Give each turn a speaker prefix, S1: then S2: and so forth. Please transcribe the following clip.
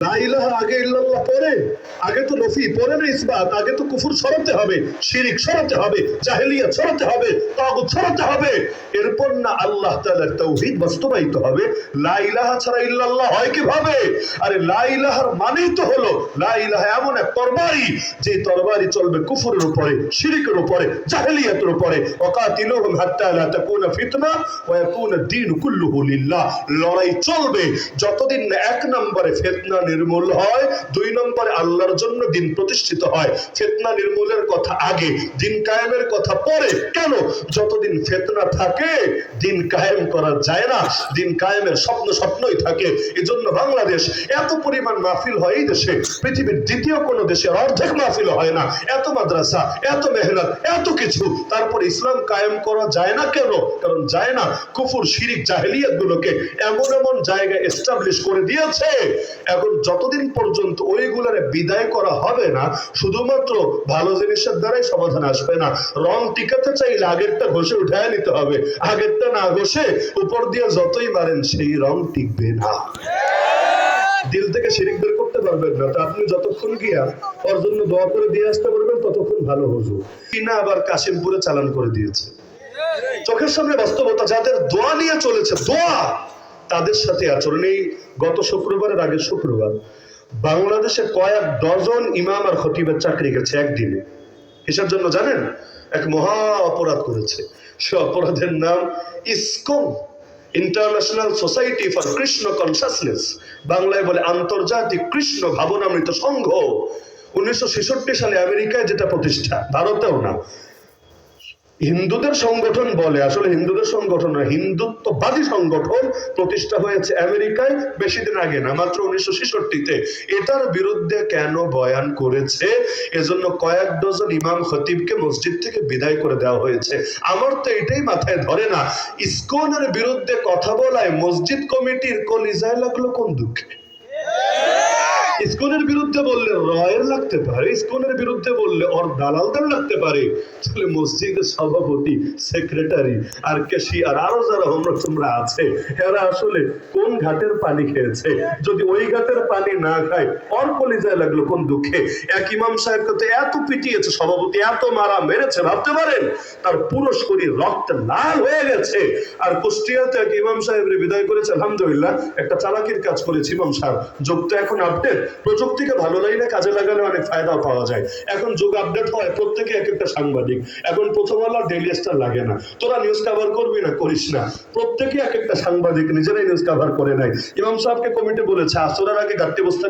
S1: লা ইলাহা আগে ইল্লাল্লাহ পরে, আগে তো নফি পরে না ইসবাত, আগে তো কুফর সরাতে হবে, শিরিক সরাতে হবে, জাহেলিয়াত সরাতে হবে, তাগুত সরাতে হবে, এরপর না আল্লাহ তাআলার তাওহীদ বাস্তবায়িত হবে। লা ইলাহা ছাড়া ইল্লাল্লাহ হয় কিভাবে? আরে লা ইলাহার মানেই তো হলো লা ইলাহা এমন এক তরবারি, যে তরবারি চলবে কুফরের উপরে, শিরিকের উপরে, জাহেলিয়াতের উপরে। ওয়াকাতিলুহুম হাত্তা লা তাকুনা ফিতনা ওয়া ইয়াকুনা দ্বীন কুল্লুহু লিল্লাহ। লড়াই চলবে যতদিন না এক নম্বরে ফিতনা নির্মূল হয়, দুই নম্বরে আল্লাহর জন্য দিন প্রতিষ্ঠিত হয়। ফিতনা নির্মূলের কথা আগে, দিন কায়েমের কথা পরে। কেন? যতদিন ফিতনা থাকে দিন কায়েম করা যায় না, দিন কায়েমের স্বপ্ন স্বপ্নই থাকে। এজন্য বাংলাদেশ এত পরিমাণ মাহফিল হয় এই দেশে, পৃথিবীর দ্বিতীয় কোনো দেশের অর্ধেক মাহফিল হয় না। এত মাদ্রাসা, এত মেহনত, এত কিছু, তারপর ইসলাম কায়েম করা যায় না। কেন? কারণ যায় না। কুফর শিরিক জাহেলিয়াত গুলোকে এমন এমন জায়গায় এস্টাবলিশ করে দিয়েছে, এখন যতদিন পর্যন্ত ওইগুলারে বিদায় করা হবে না, শুধুমাত্র ভালো জিনিসের দ্বারাই সমাধান আসবে না। রং টিকাতে চাইলে আগেরটা ঘষে উঠায় নিতে হবে, আগেরটা না ঘষে উপর দিয়ে যতই মারেন সেই রং টিকবে না। দিল থেকে শিরিক বের করতে পারবেন না, তা আপনি যতক্ষণ গিয়া ওর জন্য দোয়া করে দিয়ে আসতে পারবেন ততক্ষণ ভালো হুজুর। কিনা আবার কাশিমপুরে চালান করে দিয়েছে। চোখের সামনে বাস্তবতা, যাদের দোয়া নিয়ে চলেছে, দোয়া, তাদের সাথে আচরণ। এই গত শুক্রবারের আগের শুক্রবার বাংলাদেশে কয়েক ডজন ইমাম আর খতিবের চাকরি গেছে একদিনে। কিসের জন্য জানেন? এক মহা অপরাধ করেছে। সে অপরাধের নাম ISKCON, international society for Krishna consciousness, বাংলায় বলে আন্তর্জাতিক কৃষ্ণ ভাবনামৃত সংঘ। 1966 সালে আমেরিকায় যেটা প্রতিষ্ঠা, ভারতেও না। হিন্দুদের সংগঠন বলে, আসলে হিন্দুদের সংগঠন না, হিন্দুত্ববাদী সংগঠন প্রতিষ্ঠা হয়েছে আমেরিকায় বেশি দিন আগে না, মাত্র 1966-তে। এটার বিরুদ্ধে কেন বয়ান করেছে, এজন্য কয়েক ডজন ইমাম খতিবকে মসজিদ থেকে বিদায় করে দেওয়া হয়েছে। আমার তো এটাই মাথায় ধরে না, ইসকনের বিরুদ্ধে কথা বলায় মসজিদ কমিটির কলিজায় লাগলো কোন দুঃখে? ইসকনের বিরুদ্ধে বললে রয়ের লাগতে পারে, ইসকনের বিরুদ্ধে বললে ওর দালালদের লাগতে পারে, তাহলে মসজিদের সভাপতি, সেক্রেটারি আর ক্যাশিয়ার আরো যারা তোমরা আছে, এরা আসলে কোন ঘাটের পানি খেয়েছে? যদি ওই ঘাটের পানি না খায় ওর কলিজায় লাগলো কোন দুঃখে? এক ইমাম সাহেবকে তো এত পিটিয়েছে সভাপতি, এত মারা মেরেছে, ভাবতে পারেন? তার পুরো শরীর রক্তে লাল হয়ে গেছে। আর কুষ্টিয়াতে এক ইমাম সাহেবের বিদায় করেছে। আলহামদুলিল্লাহ, একটা চালাকির কাজ করেছে ইমাম সাহেব। যোগ তো এখন আপডেট, প্রযুক্তিকে ভালো লাগলে কাজে লাগালে অনেক ফায়দা পাওয়া যায়। এখন যুগ আপডেট হয়, প্রত্যেকে এক একটা সাংবাদিক। এখন প্রথম আলো ডেইলি স্টার লাগে না, তোরা নিউজ কভার করবি না, করিস না, প্রত্যেকে এক একটা সাংবাদিক, নিজেরাই নিউজ কভার করে নাই। ইমাম সাহেবকে কমিটি বলেছে আসরের আগে গাড়ি বস্তা